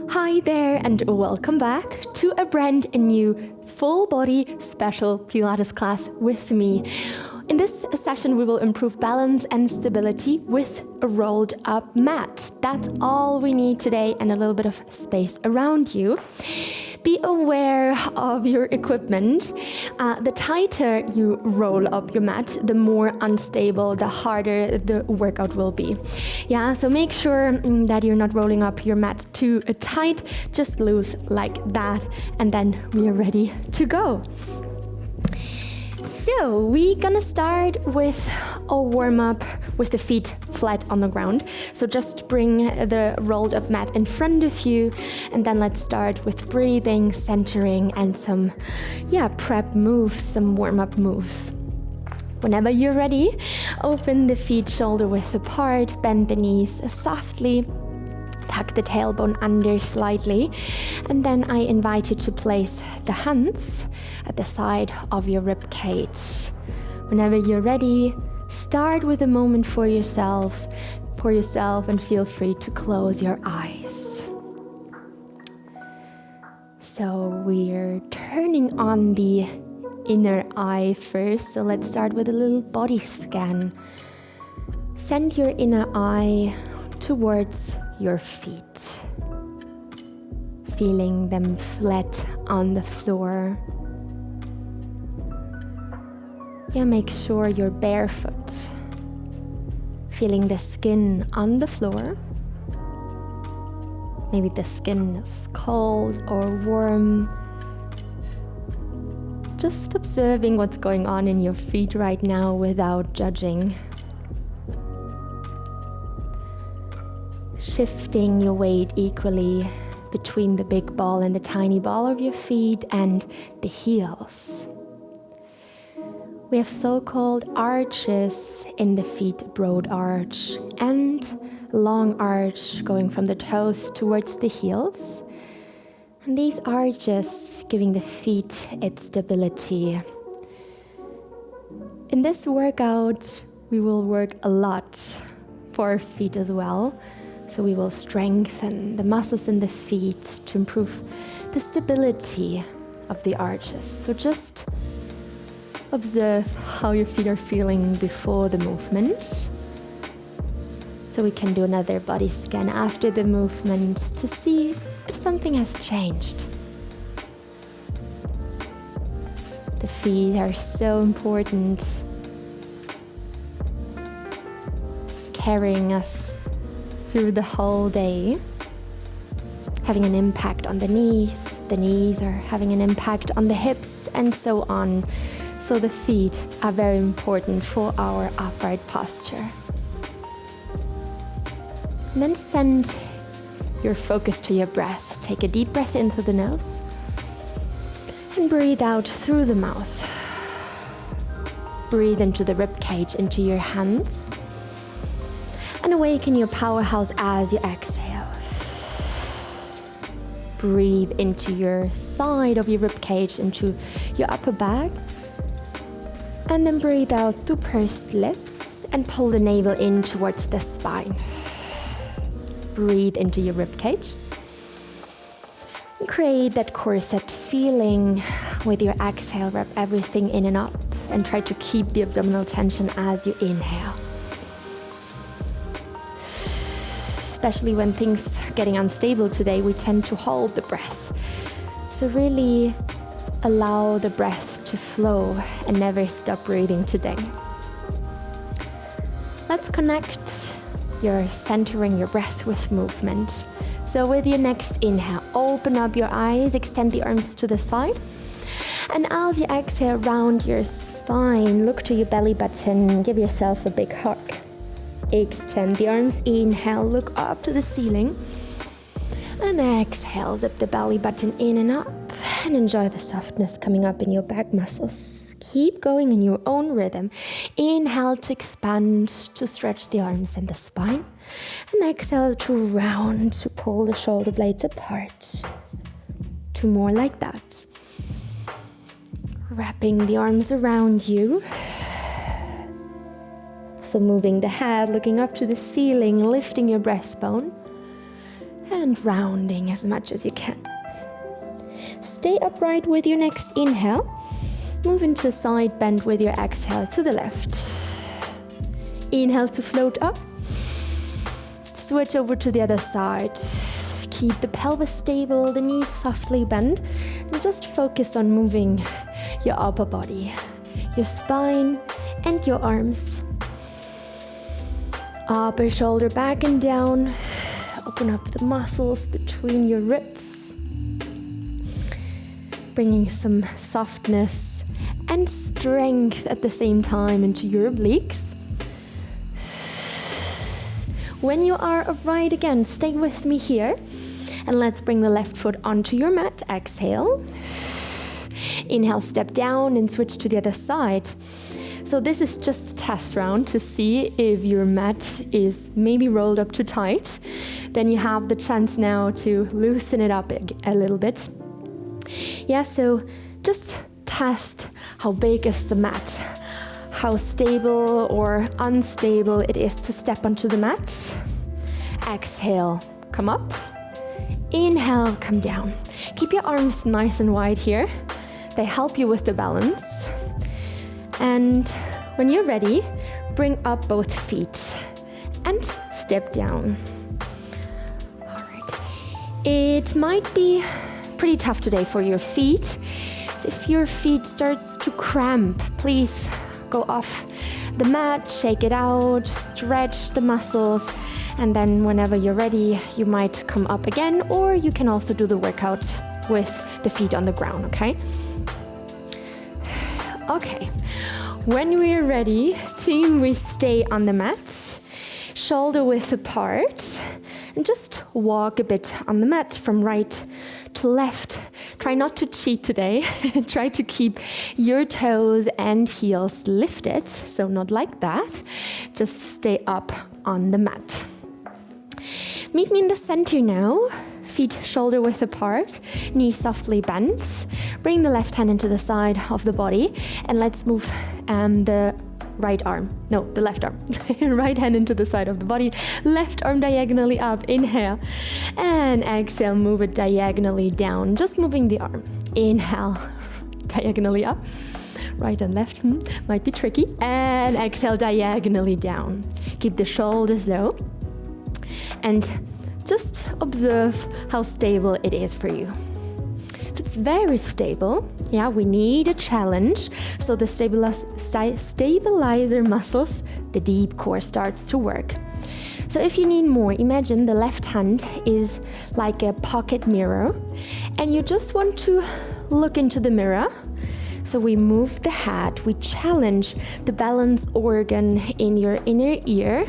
Hi there and welcome back to a brand new full body special Pilates class with me. In this session we will improve balance and stability with a rolled up mat. That's all we need today and a little bit of space around you. Be aware of your equipment. The tighter you roll up your mat, the more unstable, the harder the workout will be. Yeah, so make sure that you're not rolling up your mat too tight, just loose like that, and then we are ready to go. So we're gonna start with a warm-up with the feet flat on the ground. So just bring the rolled up mat in front of you, and then let's start with breathing, centering, and some prep moves, some warm-up moves. Whenever you're ready, open the feet shoulder width apart, bend the knees softly, tuck the tailbone under slightly, and then I invite you to place the hands at the side of your rib cage. Whenever you're ready, start with a moment for yourself and feel free to close your eyes. So we're turning on the inner eye first, so let's start with a little body scan. Send your inner eye towards your feet, feeling them flat on the floor. Make sure you're barefoot, feeling the skin on the floor. Maybe the skin is cold or warm. Just observing what's going on in your feet right now without judging. Shifting your weight equally between the big ball and the tiny ball of your feet and the heels. We have so-called arches in the feet, broad arch and long arch going from the toes towards the heels. And these arches giving the feet its stability. In this workout, we will work a lot for our feet as well. So we will strengthen the muscles in the feet to improve the stability of the arches. So just observe how your feet are feeling before the movement. So we can do another body scan after the movement to see if something has changed. The feet are so important, carrying us through the whole day, having an impact on the knees are having an impact on the hips, and so on. So the feet are very important for our upright posture. And then send your focus to your breath. Take a deep breath in through the nose and breathe out through the mouth. Breathe into the rib cage, into your hands, and awaken your powerhouse as you exhale. Breathe into your side of your rib cage, into your upper back. And then breathe out through pursed lips and pull the navel in towards the spine. Breathe into your rib cage. And create that corset feeling with your exhale. Wrap everything in and up and try to keep the abdominal tension as you inhale. Especially when things are getting unstable today, we tend to hold the breath. So really allow the breath to flow and never stop breathing today. Let's connect your centering your breath with movement. So with your next inhale, open up your eyes, extend the arms to the side. And as you exhale, round your spine, look to your belly button, give yourself a big hug. Extend the arms, inhale, look up to the ceiling. And exhale, zip the belly button in and up. And enjoy the softness coming up in your back muscles. Keep going in your own rhythm. Inhale to expand, to stretch the arms and the spine. And exhale to round, to pull the shoulder blades apart. Two more like that. Wrapping the arms around you. So moving the head, looking up to the ceiling, lifting your breastbone. and rounding as much as you can. Stay upright with your next inhale. Move into a side bend with your exhale to the left. Inhale to float up. Switch over to the other side. Keep the pelvis stable, the knees softly bend, and just focus on moving your upper body, your spine, and your arms. Upper shoulder back and down. Open up the muscles between your ribs. Bringing some softness and strength at the same time into your obliques. When you are upright again, stay with me here. And let's bring the left foot onto your mat. Exhale. Inhale, step down and switch to the other side. So this is just a test round to see if your mat is maybe rolled up too tight. Then you have the chance now to loosen it up a little bit. Yeah, so just test how big is the mat, how stable or unstable it is to step onto the mat. Exhale, come up. Inhale, come down. Keep your arms nice and wide here. They help you with the balance. And when you're ready, bring up both feet and step down. All right. It might be pretty tough today for your feet. So if your feet starts to cramp, please go off the mat, shake it out, stretch the muscles, and then whenever you're ready, you might come up again, or you can also do the workout with the feet on the ground, okay? Okay, when we're ready, team, we stay on the mat, shoulder width apart, and just walk a bit on the mat from right to left. Try not to cheat today. Try to keep your toes and heels lifted, so not like that. Just stay up on the mat. Meet me in the center now. Feet shoulder width apart, knees softly bent. Bring the left hand into the side of the body, and let's move the left arm. Right hand into the side of the body, left arm diagonally up. Inhale, and exhale, move it diagonally down. Just moving the arm. Inhale, diagonally up. Right and left might be tricky. And exhale, diagonally down. Keep the shoulders low. And just observe how stable it is for you. If it's very stable, yeah, we need a challenge. So the stabilizer muscles, the deep core starts to work. So if you need more, imagine the left hand is like a pocket mirror, and you just want to look into the mirror. So we move the head, we challenge the balance organ in your inner ear.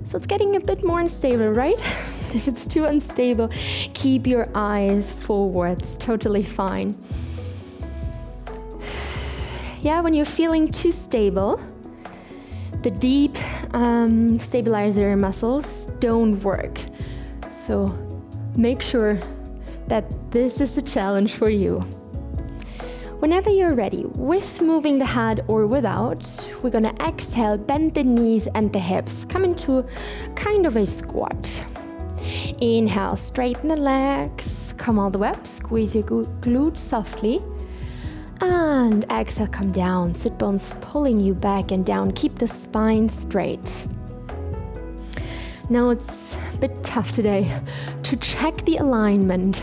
So it's getting a bit more unstable, right? If it's too unstable, keep your eyes forward. It's totally fine. Yeah, when you're feeling too stable, the deep stabilizer muscles don't work. So make sure that this is a challenge for you. Whenever you're ready, with moving the head or without, we're gonna exhale, bend the knees and the hips, come into kind of a squat. Inhale, straighten the legs, come all the way up, squeeze your glutes softly. And exhale, come down, sit bones pulling you back and down, keep the spine straight. Now it's a bit tough today to check the alignment,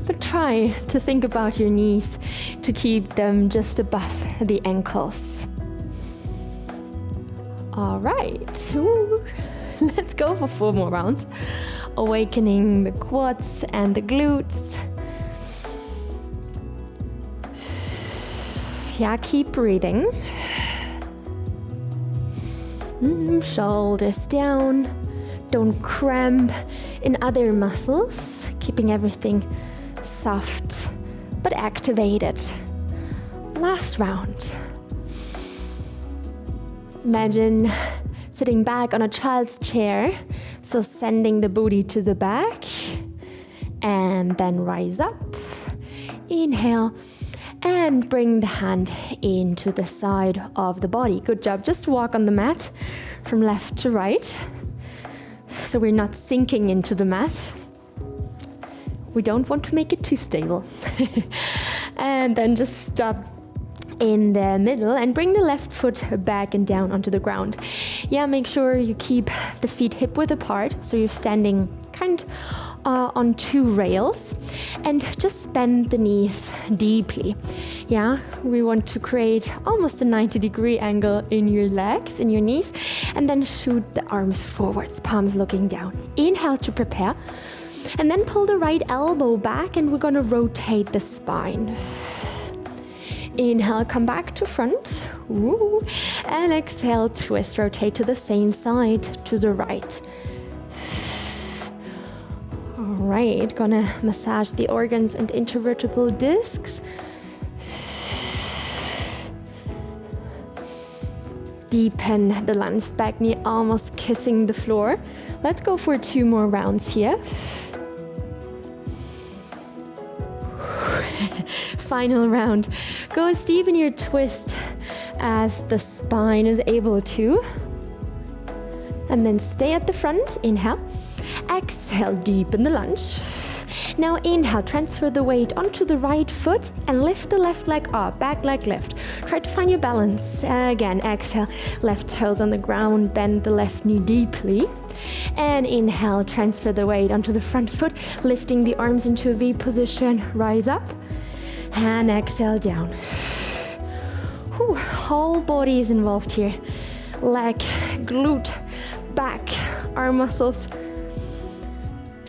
but try to think about your knees to keep them just above the ankles. All right, let's go for 4 more rounds. Awakening the quads and the glutes. Yeah, keep breathing. Shoulders down. Don't cramp in other muscles, keeping everything soft but activated. Last round. Imagine sitting back on a child's chair, so sending the booty to the back, and then rise up. Inhale, and bring the hand into the side of the body. Good job. Just walk on the mat from left to right. so we're not sinking into the mat. We don't want to make it too stable. And then just stop in the middle and bring the left foot back and down onto the ground. Yeah, make sure you keep the feet hip width apart, so you're standing kind on two rails, and just bend the knees deeply. Yeah, we want to create almost a 90-degree angle in your legs, in your knees, and then shoot the arms forwards, palms looking down. Inhale to prepare, and then pull the right elbow back, and we're gonna rotate the spine. Inhale, come back to front. Ooh. And exhale, twist, rotate to the same side, to the right. All right, gonna massage the organs and intervertebral discs. Deepen the lunge, back knee almost kissing the floor. Let's go for 2 more rounds here. Final round. Go as deep in your twist as the spine is able to. And then stay at the front. Inhale. Exhale, deepen the lunge. Now inhale, transfer the weight onto the right foot and lift the left leg up, back leg lift. Try to find your balance. Again, exhale, left toes on the ground, bend the left knee deeply. And inhale, transfer the weight onto the front foot, lifting the arms into a V position, rise up. And exhale down. Whew, whole body is involved here. Leg, glute, back, arm muscles.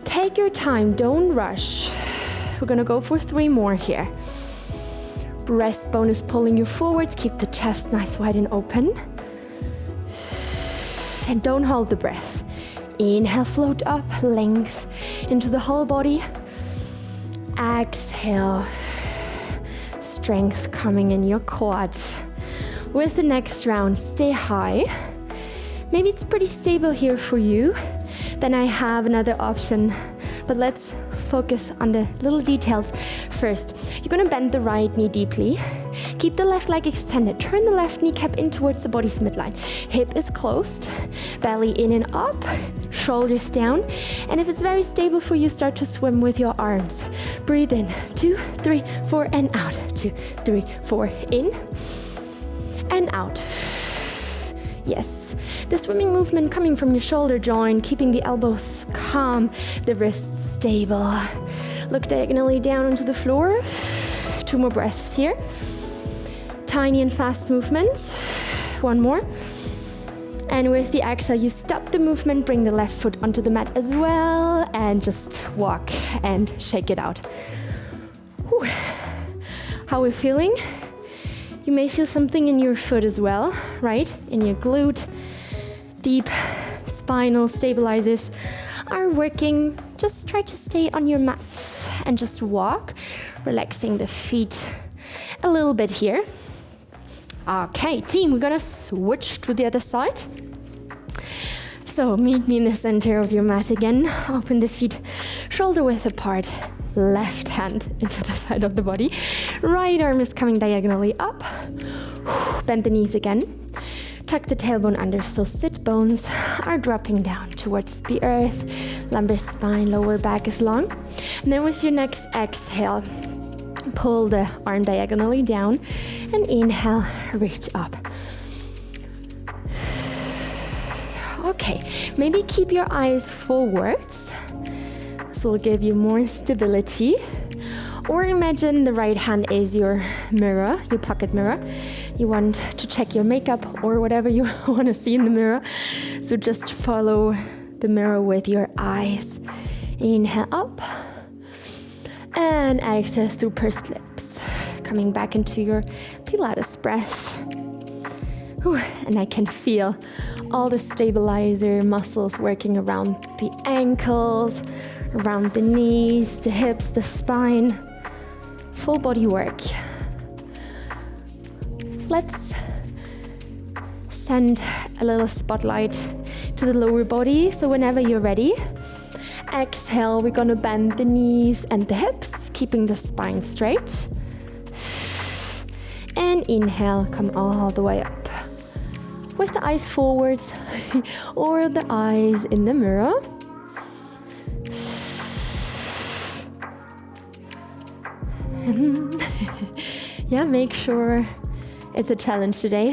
Take your time, don't rush. We're gonna go for 3 more here. Breastbone is pulling you forwards, keep the chest nice wide and open. And don't hold the breath. Inhale, float up, length into the whole body. Exhale, strength coming in your quads. With the next round, stay high. Maybe it's pretty stable here for you. Then I have another option, but let's focus on the little details. First, you're gonna bend the right knee deeply. Keep the left leg extended. Turn the left kneecap in towards the body's midline. Hip is closed, belly in and up, shoulders down. And if it's very stable for you, start to swim with your arms. Breathe in, 2, 3, 4, and out. 2, 3, 4, in and out. Yes, the swimming movement coming from your shoulder joint, keeping the elbows calm, the wrists stable. Look diagonally down onto the floor. 2 more breaths here. Tiny and fast movements. 1 more. And with the exhale, you stop the movement, bring the left foot onto the mat as well, and just walk and shake it out. Whew. How are we feeling? You may feel something in your foot as well, right? In your glute. Deep spinal stabilizers are working. Just try to stay on your mat and just walk, relaxing the feet a little bit here. Okay, team, we're gonna switch to the other side. So meet me in the center of your mat again. Open the feet shoulder width apart. Left hand into the side of the body. Right arm is coming diagonally up. Bend the knees again. Tuck the tailbone under, so sit bones are dropping down towards the earth. Lumbar spine, lower back is long. And then with your next exhale, pull the arm diagonally down and inhale, reach up. Okay, maybe keep your eyes forwards. This will give you more stability. Or imagine the right hand is your mirror, your pocket mirror. You want to check your makeup or whatever you want to see in the mirror. So just follow the mirror with your eyes. Inhale up. And exhale through pursed lips. Coming back into your Pilates breath. Whew, and I can feel all the stabilizer muscles working around the ankles, around the knees, the hips, the spine. Full body work. Let's send a little spotlight to the lower body. So whenever you're ready, exhale, we're gonna bend the knees and the hips, keeping the spine straight. And inhale, come all the way up. with the eyes forwards or the eyes in the mirror. Yeah, make sure it's a challenge today.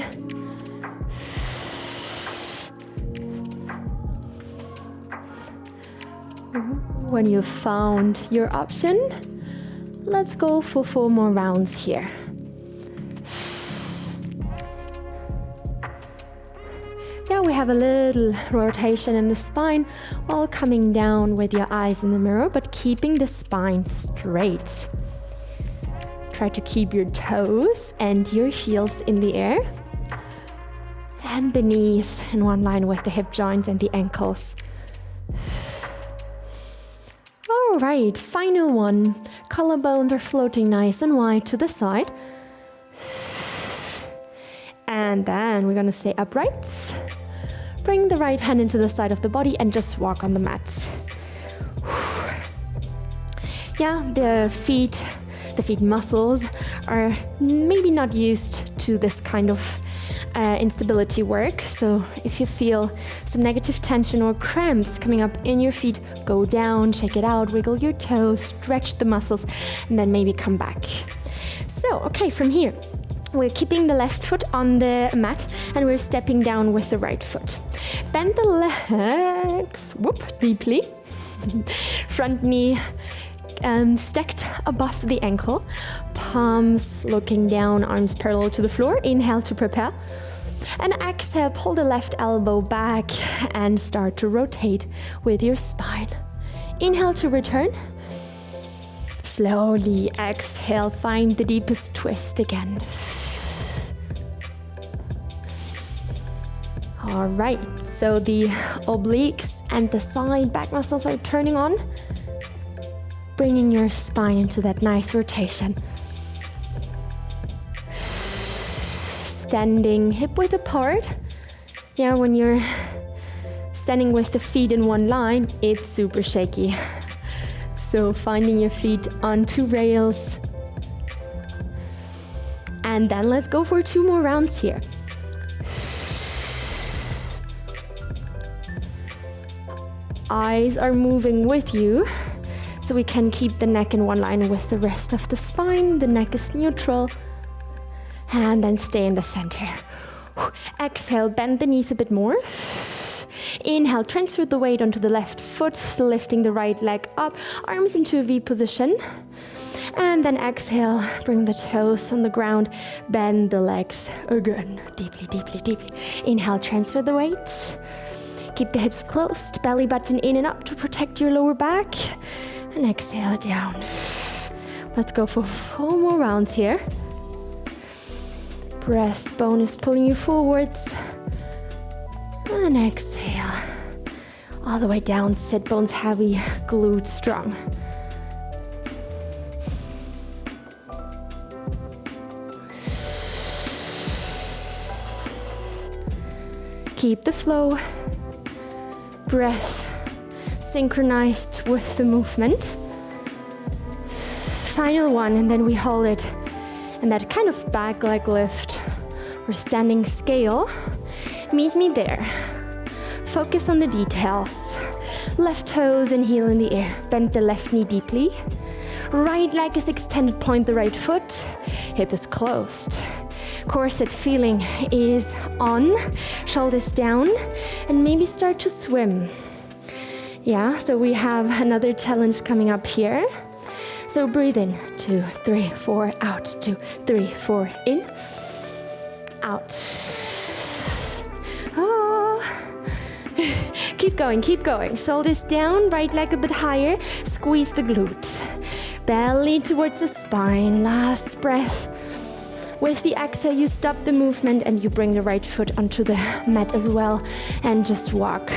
When you've found your option, let's go for 4 more rounds here. Yeah, we have a little rotation in the spine while coming down with your eyes in the mirror, but keeping the spine straight. Try to keep your toes and your heels in the air, and the knees in one line with the hip joints and the ankles. All right, final one. Collarbones are floating nice and wide to the side. And then we're gonna stay upright. Bring the right hand into the side of the body and just walk on the mat. Yeah, the feet muscles are maybe not used to this kind of instability work. So if you feel some negative tension or cramps coming up in your feet, go down, check it out, wiggle your toes, stretch the muscles, and then maybe come back. So, okay, from here, we're keeping the left foot on the mat and we're stepping down with the right foot. Bend the legs, deeply. Front knee stacked above the ankle, palms looking down, arms parallel to the floor. Inhale to prepare. And exhale, pull the left elbow back and start to rotate with your spine. Inhale to return. Slowly exhale, find the deepest twist again. All right, so the obliques and the side back muscles are turning on, bringing your spine into that nice rotation. Standing hip width apart. Yeah, when you're standing with the feet in one line, it's super shaky. So finding your feet onto rails. And then let's go for 2 more rounds here. Eyes are moving with you, so we can keep the neck in one line with the rest of the spine. The neck is neutral. And then stay in the center. Exhale, bend the knees a bit more. Inhale, transfer the weight onto the left foot, lifting the right leg up, arms into a V position. And then exhale, bring the toes on the ground, bend the legs again, deeply, deeply, deeply. Inhale, transfer the weight. Keep the hips closed, belly button in and up to protect your lower back. And exhale down. Let's go for 4 more rounds here. Breastbone is pulling you forwards. And exhale. All the way down, sit bones heavy, glutes strong. Keep the flow. Breath synchronized with the movement. Final one, and then we hold it. And that kind of back leg lift or standing scale. Meet me there. Focus on the details. Left toes and heel in the air. Bend the left knee deeply. Right leg is extended, point the right foot. Hip is closed. Corset feeling is on. Shoulders down. And maybe start to swim. Yeah, so we have another challenge coming up here. So breathe in, 2, 3, 4, out, 2, 3, 4, in, out. Oh. Keep going, keep going. Shoulders down, right leg a bit higher, squeeze the glute. Belly towards the spine, last breath. With the exhale, you stop the movement and you bring the right foot onto the mat as well and just walk.